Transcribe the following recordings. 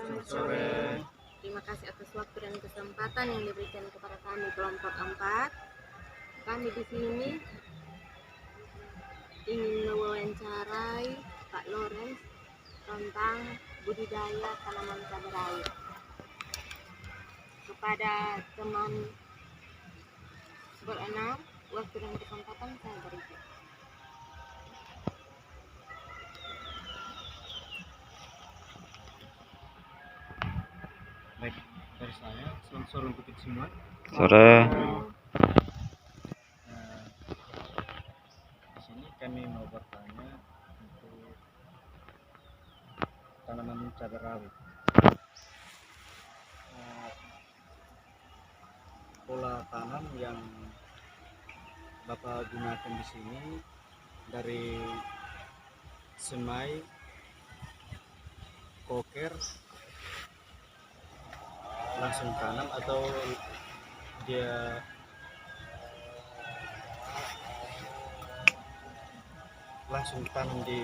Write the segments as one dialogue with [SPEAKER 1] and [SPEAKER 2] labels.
[SPEAKER 1] Selamat sore.
[SPEAKER 2] Terima kasih atas waktu dan kesempatan yang diberikan kepada kami kelompok 4. Kami di sini ingin mewawancarai Pak Lawrence tentang budidaya tanaman cabai rawit. Kepada teman berenam, waktu dan kesempatan saya berikan.
[SPEAKER 1] Baik, dari saya, selamat sore untuk kita semua.
[SPEAKER 3] Sore.
[SPEAKER 1] Di sini kami mau bertanya untuk tanaman cabai rawit. Pola tanam yang Bapak gunakan di sini dari semai, koker, langsung tanam atau dia langsung tanam di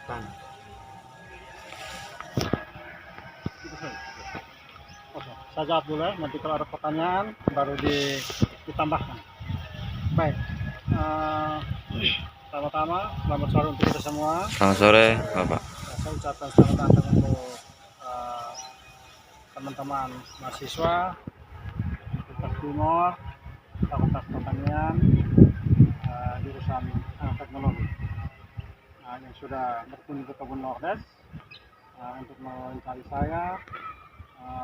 [SPEAKER 1] tanah?
[SPEAKER 4] Oke, saya jawab dulu ya, nanti kalau ada pertanyaan baru ditambahkan. Baik, pertama-tama selamat sore untuk kita semua.
[SPEAKER 3] Selamat sore, Bapak.
[SPEAKER 4] Saya ucapkan selamat datang untuk teman-teman mahasiswa Fakultas Timur, Fakultas Pertanian, jurusan teknologi yang sudah berkunjung ke Kebun Nordes untuk mewawancari saya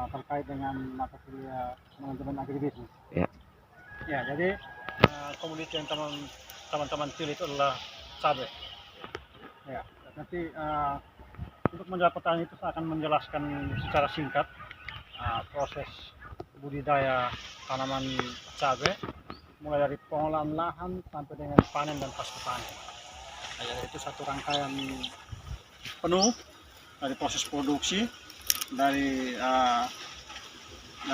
[SPEAKER 4] terkait dengan mata kuliah manajemen agribisnis.
[SPEAKER 3] Ya.
[SPEAKER 4] Ya, jadi komoditi yang teman-teman pilih itu adalah cabai. Ya, nanti untuk menjawab pertanyaan itu saya akan menjelaskan secara singkat proses budidaya tanaman cabai mulai dari pengolahan lahan sampai dengan panen dan pasca panen. Nah, itu satu rangkaian penuh dari proses produksi dari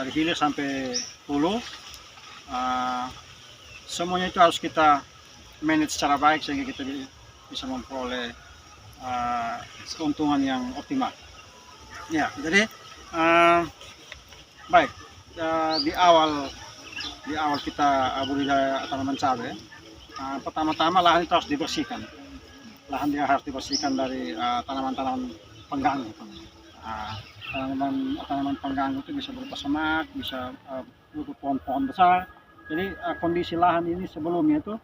[SPEAKER 4] hilir sampai hulu, semuanya itu harus kita manage secara baik sehingga kita bisa memperoleh keuntungan yang optimal. Ya, jadi baik, di awal kita budidaya tanaman cabai, pertama-tama lahan itu harus dibersihkan. Lahan dia harus dibersihkan dari tanaman-tanaman pengganggu. Tanaman pengganggu itu bisa berupa semak, bisa berupa pohon-pohon besar. Jadi kondisi lahan ini sebelumnya itu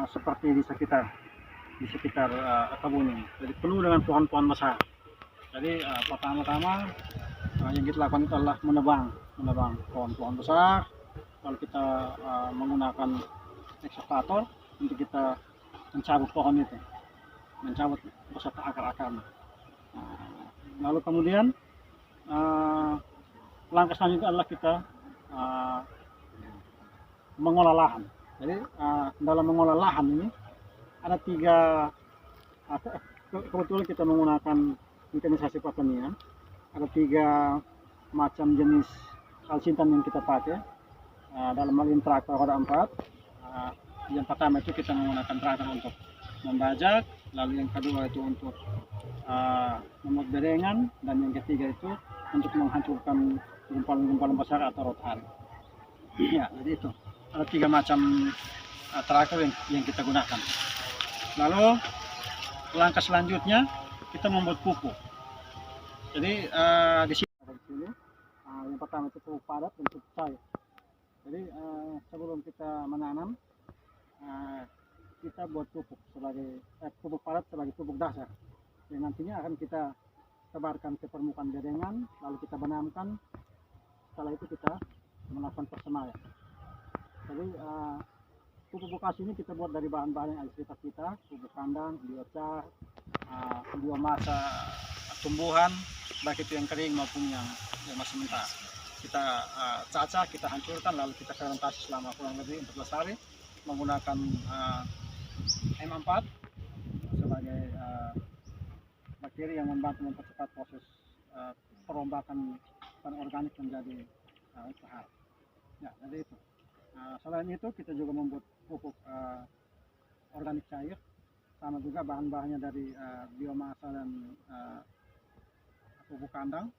[SPEAKER 4] seperti di sekitar kebun ini. Jadi penuh dengan pohon-pohon besar. Jadi pertama-tama yang kita lakukan itu adalah menebang pohon-pohon besar. Lalu kita menggunakan ekskavator untuk kita mencabut pohon itu, mencabut beserta akar-akarnya. Lalu kemudian langkah selanjutnya adalah kita mengolah lahan. Jadi dalam mengolah lahan ini ada kebetulan kita menggunakan mekanisasi pertanian. Ada 3 macam jenis kalsintan yang kita pakai dalam hal ini traktor roda 4. Yang pertama itu kita menggunakan traktor untuk membajak, lalu yang kedua itu untuk membuat berengan, dan yang ketiga itu untuk menghancurkan gumpalan-gumpalan besar atau rotari. Ya, jadi itu ada 3 macam traktor yang kita gunakan. Lalu langkah selanjutnya kita membuat pupuk. Jadi di sini yang pertama itu pupuk padat dan pupuk cair. Jadi sebelum kita menanam kita buat pupuk sebagai pupuk padat sebagai pupuk dasar yang nantinya akan kita sebarkan ke permukaan bedengan, lalu kita benamkan. Setelah itu kita melakukan persemaian. Jadi pupuk bekas ini kita buat dari bahan-bahan yang ada di sekitar kita, pupuk kandang, biochar, biomasa tumbuhan, baik itu yang kering maupun yang masih mentah. Kita cacah, kita hancurkan, lalu kita fermentasi selama kurang lebih 14 hari menggunakan M4 sebagai bakteri yang membantu mempercepat proses perombakan bahan organik menjadi pahar. Ya, jadi itu. Selain itu kita juga membuat pupuk organik cair, sama juga bahan-bahannya dari biomasa dan pupuk kandang.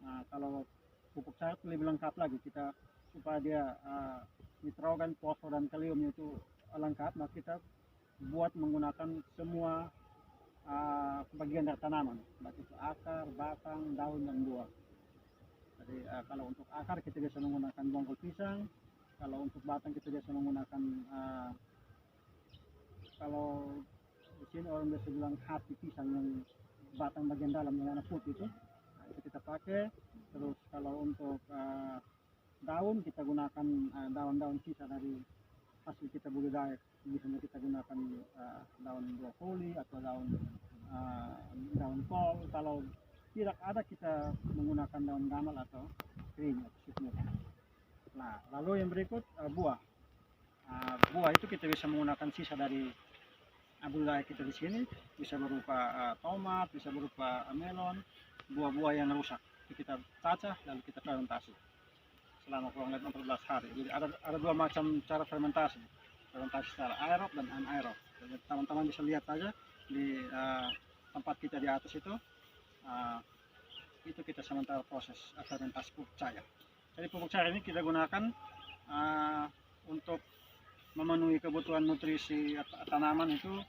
[SPEAKER 4] Nah, kalau pupuk cair itu lebih lengkap lagi kita supaya dia nitrogen, fosfor dan kaliumnya itu lengkap. Nah, kita buat menggunakan semua bagian dari tanaman, baik itu akar, batang, daun dan buah. Jadi kalau untuk akar kita biasa menggunakan bonggol pisang, kalau untuk batang kita biasa menggunakan kalau di sini orang biasa bilang hati pisang yang batang bagian dalam yang warna putih itu, nah, itu kita pakai. Terus kalau untuk daun kita gunakan daun-daun sisa dari hasil kita budidaya, misalnya kita gunakan daun brokoli atau daun kol. Kalau tidak ada kita menggunakan daun gamal atau kering atau sukmuk. Nah, lalu yang berikut buah. Buah itu kita bisa menggunakan sisa dari budidaya kita di sini, bisa berupa tomat, bisa berupa melon, buah-buah yang rusak. Itu kita cacah lalu kita fermentasi selama kurang lebih 14 hari. Jadi ada dua macam cara fermentasi. Fermentasi secara aerob dan anaerob. Jadi teman-teman bisa lihat saja di tempat kita di atas itu kita sementara proses fermentasi pupuk cair. Jadi pupuk cair ini kita gunakan untuk memenuhi kebutuhan nutrisi tanaman itu.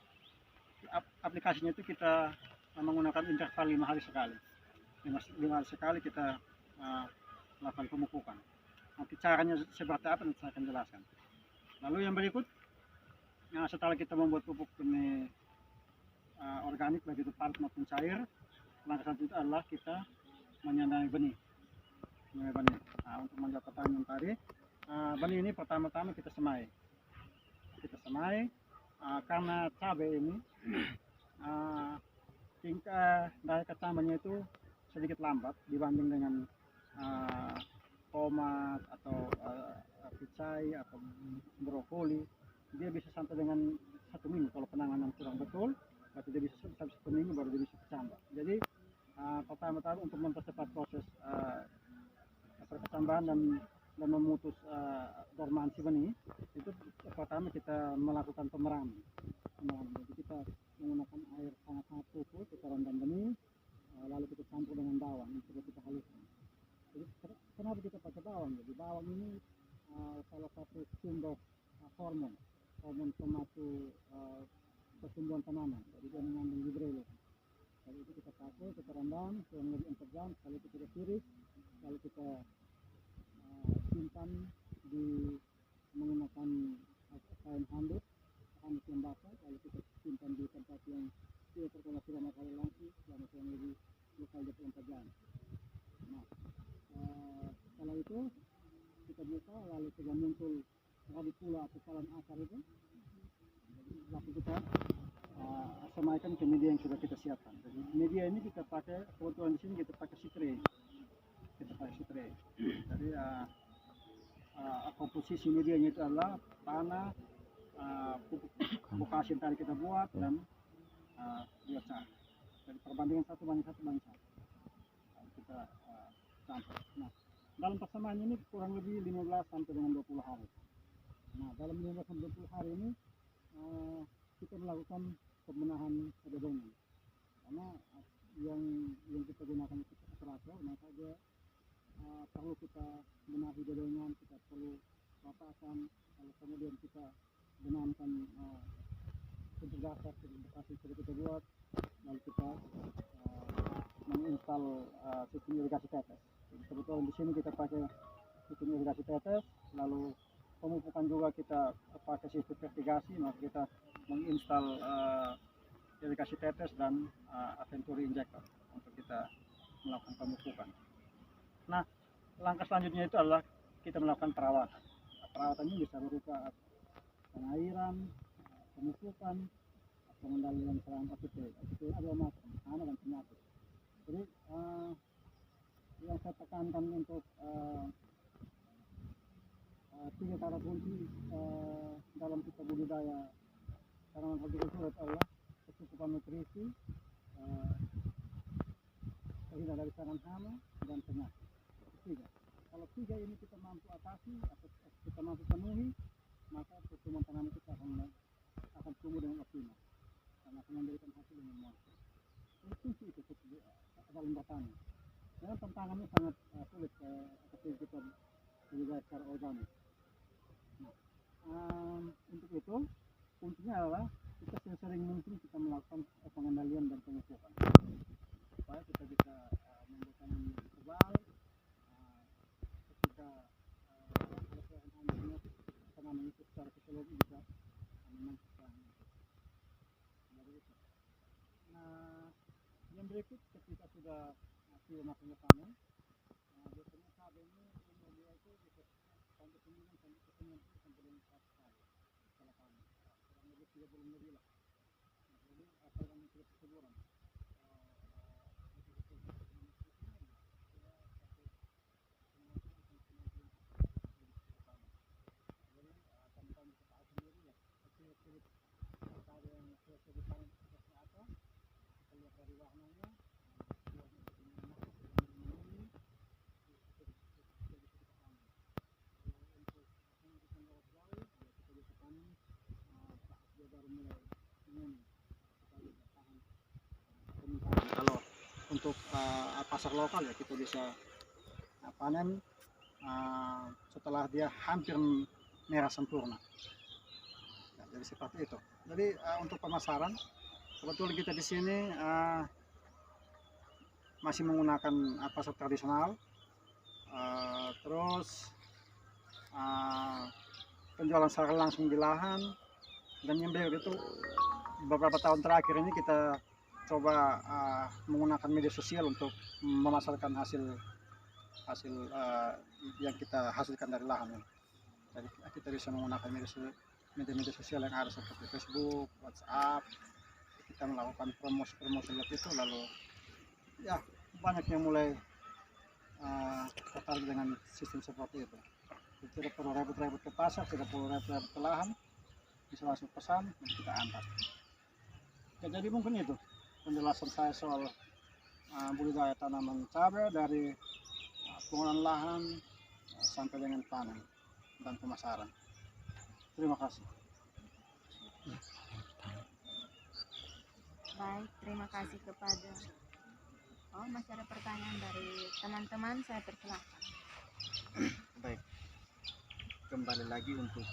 [SPEAKER 4] Aplikasinya itu kita menggunakan interval 5 hari sekali. 5 hari sekali kita melakukan pemupukan. Nanti caranya seperti apa nanti saya akan jelaskan. Lalu yang berikut, setelah kita membuat pupuk ini organik baik itu padat maupun cair, langkah selanjutnya adalah kita menyandangi benih. Untuk menjawab pertanyaan tadi, benih ini pertama-tama kita semai. Karena cabai ini tingkat daya kecambahnya itu sedikit lambat dibanding dengan tomat atau picai atau brokoli. Dia bisa sampai dengan 1 minggu kalau penanganan kurang betul, berarti dia bisa sampai 1 minggu baru dia bisa kecambah. Jadi pertama-tama untuk mempercepat proses perkecambahan dan memutus dormansi benih, itu pertama kita melakukan pemeraman. Jadi kita menggunakan air sangat-sangat cukup, kita rendam benih, lalu kita campur dengan bawang, sudah kita haluskan. Jadi kenapa kita pakai bawang? Jadi bawang ini salah satu sumber hormon pemacu pertumbuhan tanaman. Jadi dia mengandung gibberellin. Jadi itu kita pakai, kita rendam kurang lebih 4 jam, lalu kita tiris, lalu kita simpan di menggunakan kain handuk yang basah, lalu kita simpan di tempat yang tidak terkena sinar matahari langsung selama kurang lebih 24 jam. Nah, setelah itu kita buka, lalu sudah muncul radikula atau salam akar itu, lalu kita semaikan ke media yang sudah kita siapkan. Jadi media ini kita pakai, kebetulan di sini kita pakai spray. Jadi komposisi medianya itu adalah tanah, pupuk asin tadi kita buat dan biasa. Jadi perbandingan 1:1:1 kita campur. Nah, dalam persamaan ini kurang lebih 15 sampai dengan 20 hari. Nah, dalam 15 sampai 20 hari ini kita melakukan pembenahan dedengan. Karena yang kita gunakan itu traktor, maka dia perlu kita benahi dedengan, kita perlu ratakan, lalu kemudian kita benamkan untuk dasar yang sudah kita buat, lalu kita menginstal sistem irigasi tetes. Jadi kebetulan di sini kita pakai sistem irigasi tetes, lalu pemupukan juga kita pakai sistem vertigasi, maka kita menginstal irigasi tetes dan Venturi injector untuk kita melakukan pemupukan. Nah, langkah selanjutnya itu adalah kita melakukan perawatan. Perawatan ini bisa berupa pengairan, pemupukan, pengendalian serangan APT adalah macam anak dan penyakit. Jadi yang saya tekankan untuk 3 kata kunci dalam kita budidaya tanaman hortikultura adalah kecukupan nutrisi, terhindar dari serangan hama dan penyakit. 3. Kalau 3 ini kita mampu atasi atau kita mampu penuhi, maka pertumbuhan tanaman kita akan tumbuh dengan optimal dan akan memberikan hasil yang memuaskan. Ini kunci itu dalam bertani. Memang tantangannya sangat sulit ketika kita budidaya secara organik. Nah, untuk itu kuncinya adalah kita sesering mungkin kita melakukan pengendalian dan pengukuran supaya kita bisa membuat tanaman yang tebal. Ketika ada tanaman itu secara fisiologi bisa menentukan dari itu. Nah, yang berikut ketika sudah sudah masuknya panen, biasanya cabai ini dia itu bisa sampai 9 sampai ke 90 sampai dengan 100 kali setelah panen, kurang lebih 3 bulan lebih lah. Nah, jadi asal kami tidak kesuburan dari warnanya, kalau untuk pasar lokal ya kita bisa panen setelah dia hampir merah sempurna. Ya, jadi seperti itu. Jadi untuk pemasaran kebetulan kita di sini masih menggunakan pasar tradisional, terus penjualan secara langsung di lahan, dan yang berikut itu beberapa tahun terakhir ini kita coba menggunakan media sosial untuk memasarkan hasil yang kita hasilkan dari lahan. Jadi kita bisa menggunakan media sosial yang ada seperti Facebook, WhatsApp. Kita melakukan promosi lewat itu, lalu ya banyak yang mulai tertarik dengan sistem seperti itu. Tidak perlu repot-repot ke pasar, tidak perlu repot-repot ke lahan, bisa langsung pesan dan kita antar. Ya, jadi mungkin itu penjelasan saya soal budidaya tanaman cabai dari pengolahan lahan sampai dengan panen dan pemasaran. Terima kasih.
[SPEAKER 2] Baik, terima kasih kepada. Oh, masih ada pertanyaan dari teman-teman, saya persilahkan.
[SPEAKER 1] Baik, kembali lagi untuk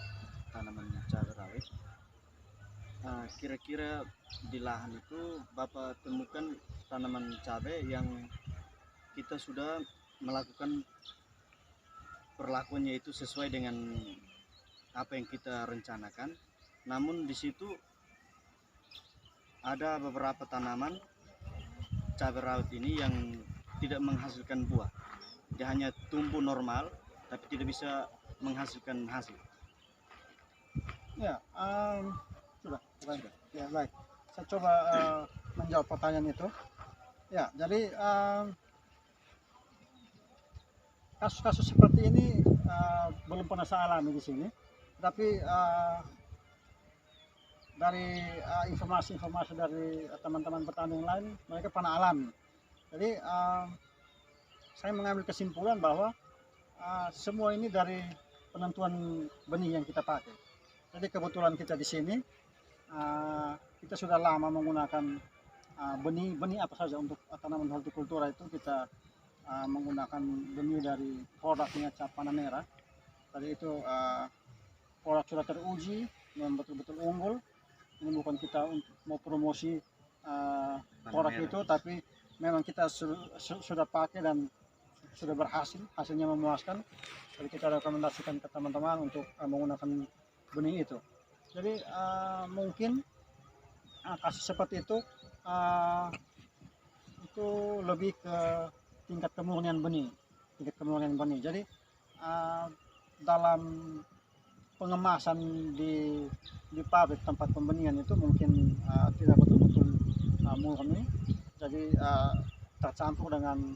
[SPEAKER 1] tanaman cabai rawit. Kira-kira di lahan itu Bapak temukan tanaman cabai yang kita sudah melakukan perlakuannya itu sesuai dengan apa yang kita rencanakan, namun di situ ada beberapa tanaman cabai rawit ini yang tidak menghasilkan buah. Dia hanya tumbuh normal tapi tidak bisa menghasilkan hasil.
[SPEAKER 4] Ya, sudah. Ya, baik. Saya coba menjawab pertanyaan itu. Ya, jadi kasus-kasus seperti ini belum pernah saya alami di sini, tapi dari informasi-informasi dari teman-teman petani yang lain, mereka pernah alami. Jadi saya mengambil kesimpulan bahwa semua ini dari penentuan benih yang kita pakai. Jadi kebetulan kita di sini kita sudah lama menggunakan benih apa saja untuk tanaman hortikultura itu kita menggunakan benih dari produknya Cap Panamera. Tadi itu produk sudah teruji, memang betul-betul unggul. Ini bukan kita untuk mau promosi produk itu, tapi memang kita sudah pakai dan sudah berhasil, hasilnya memuaskan. Jadi kita rekomendasikan ke teman-teman untuk menggunakan benih itu. Jadi mungkin kasus seperti itu lebih ke tingkat kemurnian benih, Jadi dalam pengemasan di pabrik tempat pembenihan itu mungkin tidak betul-betul murni, jadi tercampur dengan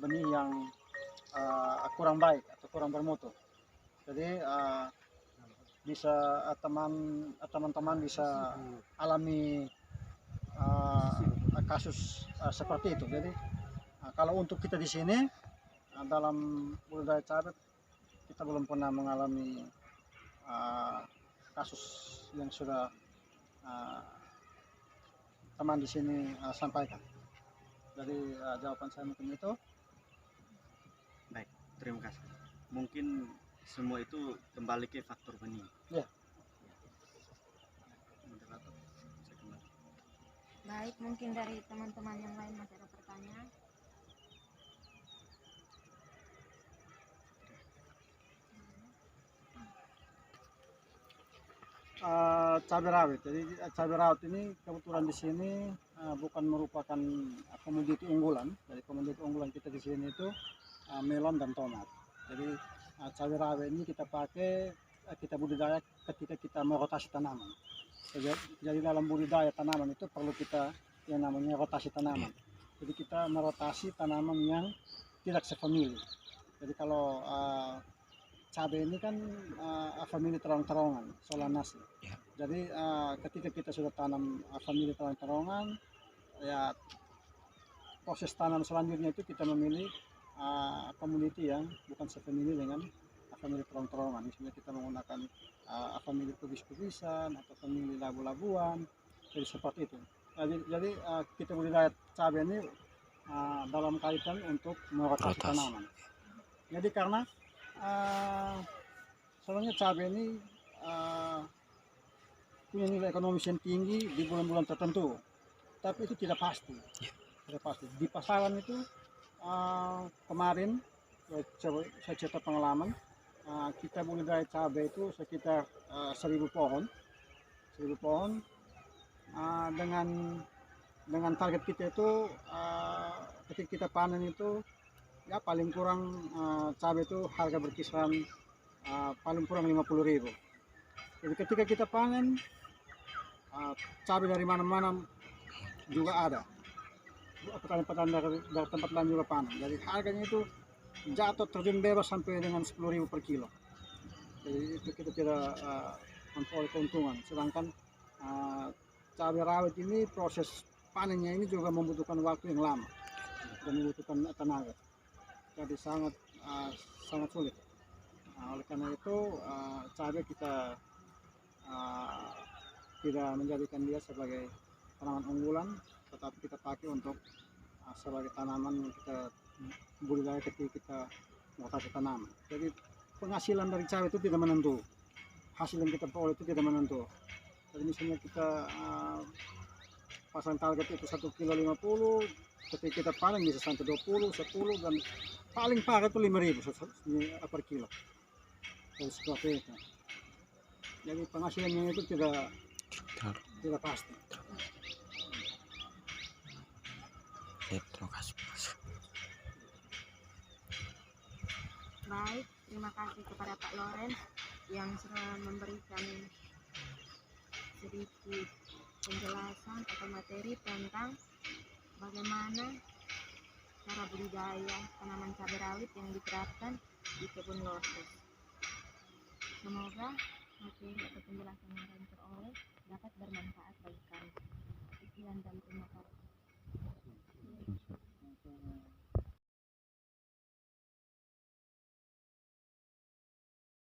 [SPEAKER 4] benih yang kurang baik atau kurang bermutu. Jadi bisa teman-teman bisa alami kasus seperti itu. Jadi kalau untuk kita di sini dalam budidaya cabai kita belum pernah mengalami kasus yang sudah teman di sini sampaikan. Jadi jawaban saya mungkin itu.
[SPEAKER 1] Baik, terima kasih. Mungkin semua itu kembali ke faktor benih.
[SPEAKER 4] Ya.
[SPEAKER 1] Moderator, saya kembali.
[SPEAKER 2] Baik, mungkin dari teman-teman yang lain masih ada pertanyaan.
[SPEAKER 4] Cabai rawit. Jadi cabai rawit ini kebetulan di sini bukan merupakan komoditi unggulan. Jadi komoditi unggulan kita di sini itu melon dan tomat. Jadi cabai rawit ini kita pakai kita budidaya ketika kita merotasi tanaman. Jadi dalam budidaya tanaman itu perlu kita yang namanya rotasi tanaman. Jadi kita merotasi tanaman yang tidak sefamili. Jadi kalau cabai ini kan famili terong-terongan, Solanaceae. Jadi ketika kita sudah tanam famili terong-terongan, ya proses tanam selanjutnya itu kita memilih komoditi yang bukan sefamili dengan famili terong-terongan. Misalnya kita menggunakan famili kubis-kubisan atau famili labu-labuan, jadi seperti itu. Jadi kita budidaya cabai ini dalam kaitan untuk merotasi tanaman. Jadi karena soalnya cabai ini punya nilai ekonomis yang tinggi di bulan-bulan tertentu, tapi itu tidak pasti. Tidak pasti. Di pasaran itu kemarin saya cerita pengalaman, kita budidaya cabai itu sekitar 1000 pohon, 1000 pohon dengan target kita itu ketika kita panen itu ya paling kurang cabai itu harga berkisaran paling kurang 50.000. Jadi ketika kita panen cabai dari mana-mana juga ada, petani-petani dari tempat lain juga panen. Jadi harganya itu jatuh terjun bebas sampai dengan 10.000 per kilo. Jadi itu kita tidak memperoleh keuntungan. Sedangkan cabai rawit ini proses panennya ini juga membutuhkan waktu yang lama dan membutuhkan tenaga. Jadi sangat sulit. Oleh karena itu cabai kita tidak menjadikan dia sebagai tanaman unggulan, tetapi kita pakai untuk sebagai tanaman yang kita budidaya ketika kita merotasi tanaman. Jadi penghasilan dari cabai itu tidak menentu, hasil yang kita peroleh itu tidak menentu. Jadi misalnya kita pasang target itu 1,50 kilo, ketika kita panen bisa sampai 20, 10 dan paling parah itu 5.000 per kilo. Jadi seperti itu. Jadi penghasilannya itu tidak pasti.
[SPEAKER 2] Baik, terima kasih kepada Pak Loren yang sudah memberikan sedikit penjelasan atau materi tentang bagaimana cara budidaya tanaman cabai rawit yang diterapkan di kebun lotus. Semoga materi atau penjelasan